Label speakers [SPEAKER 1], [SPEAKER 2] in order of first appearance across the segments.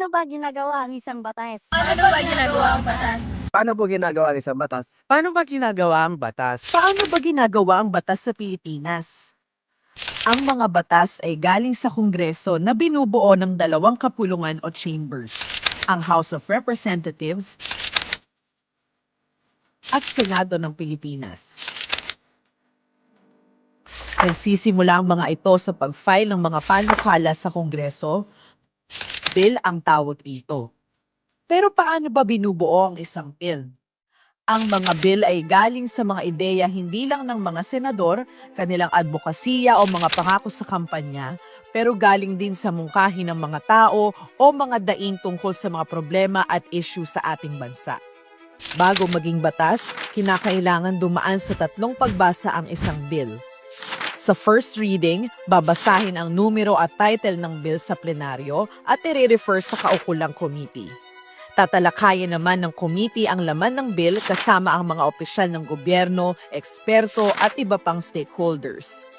[SPEAKER 1] Paano ba ginagawa ang isang batas?
[SPEAKER 2] Paano ba ginagawa ang batas?
[SPEAKER 3] Paano po ginagawa ang isang batas?
[SPEAKER 4] Paano ba ginagawa ang batas?
[SPEAKER 5] Paano ba ginagawa ang batas sa Pilipinas? Ang mga batas ay galing sa Kongreso na binubuo ng dalawang kapulungan o chambers, ang House of Representatives at Senado ng Pilipinas. Nagsisimula ang mga ito sa pag-file ng mga panukala sa Kongreso, bill ang tawag dito. Pero paano ba binubuo ang isang bill? Ang mga bill ay galing sa mga ideya hindi lang ng mga senador, kanilang advokasya o mga pangako sa kampanya, pero galing din sa mungkahi ng mga tao o mga daing tungkol sa mga problema at issue sa ating bansa. Bago maging batas, kinakailangan dumaan sa 3 pagbasa ang isang bill. Sa first reading, babasahin ang numero at title ng bill sa plenaryo at i-refer sa kaukulang committee. Tatalakayin naman ng committee ang laman ng bill kasama ang mga opisyal ng gobyerno, eksperto at iba pang stakeholders.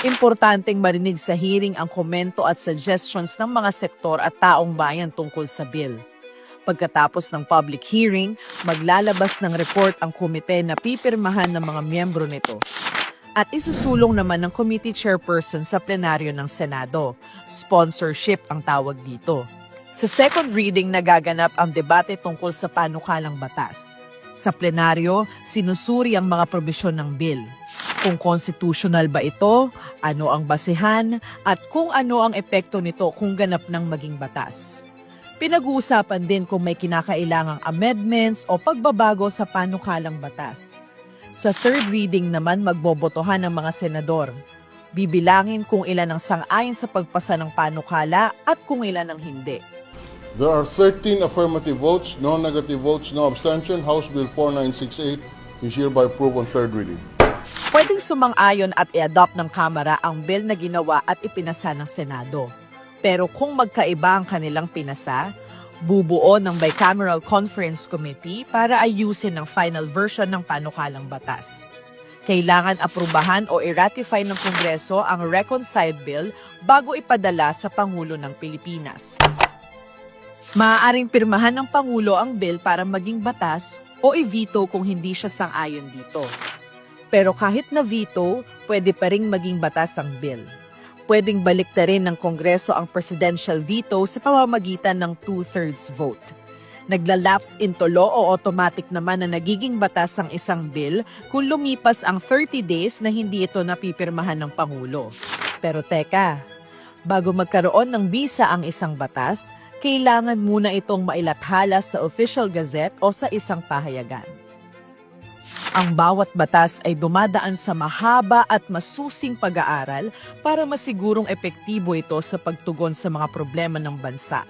[SPEAKER 5] Importanteng marinig sa hearing ang komento at suggestions ng mga sektor at taong bayan tungkol sa bill. Pagkatapos ng public hearing, maglalabas ng report ang komite na pipirmahan ng mga miyembro nito. At isusulong naman ng committee chairperson sa plenaryo ng Senado. Sponsorship ang tawag dito. Sa second reading, nagaganap ang debate tungkol sa panukalang batas. Sa plenaryo, sinusuri ang mga probisyon ng bill. Kung constitutional ba ito, ano ang basehan, at kung ano ang epekto nito kung ganap ng maging batas. Pinag-uusapan din kung may kinakailangang amendments o pagbabago sa panukalang batas. Sa third reading naman magbobotohan ng mga senador. Bibilangin kung ilan ang sang-ayon sa pagpasa ng panukala at kung ilan ang hindi.
[SPEAKER 6] There are 13 affirmative votes, no negative votes, no abstention. House Bill 4968 is hereby approved on third reading.
[SPEAKER 5] Pwedeng sumang-ayon at i-adopt ng Kamara ang bill na ginawa at ipinasa ng Senado. Pero kung magkaiba ang kanilang pinasa, bubuo ng Bicameral Conference Committee para ayusin ang final version ng panukalang batas. Kailangan aprubahan o i-ratify ng Kongreso ang reconciled bill bago ipadala sa Pangulo ng Pilipinas. Maaaring pirmahan ng Pangulo ang bill para maging batas o i-veto kung hindi siya sang-ayon dito. Pero kahit na veto, pwede pa ring maging batas ang bill. Pwedeng baliktarin ng Kongreso ang presidential veto sa pamamagitan ng 2/3 vote. Naglalapse into law o automatic naman na nagiging batas ang isang bill kung lumipas ang 30 days na hindi ito napipirmahan ng Pangulo. Pero teka, bago magkaroon ng bisa ang isang batas, kailangan muna itong mailathala sa Official Gazette o sa isang pahayagan. Ang bawat batas ay dumadaan sa mahaba at masusing pag-aaral para masigurong epektibo ito sa pagtugon sa mga problema ng bansa.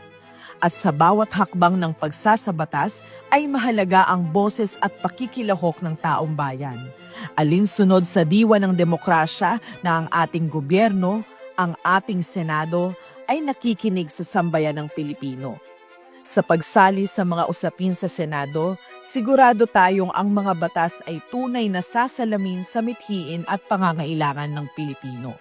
[SPEAKER 5] At sa bawat hakbang ng pagsasabatas ay mahalaga ang boses at pakikilahok ng taong bayan. Alinsunod sa diwa ng demokrasya na ang ating gobyerno, ang ating Senado, ay nakikinig sa sambayan ng Pilipino. Sa pagsali sa mga usapin sa Senado, sigurado tayong ang mga batas ay tunay na sasalamin sa mithiin at pangangailangan ng Pilipino.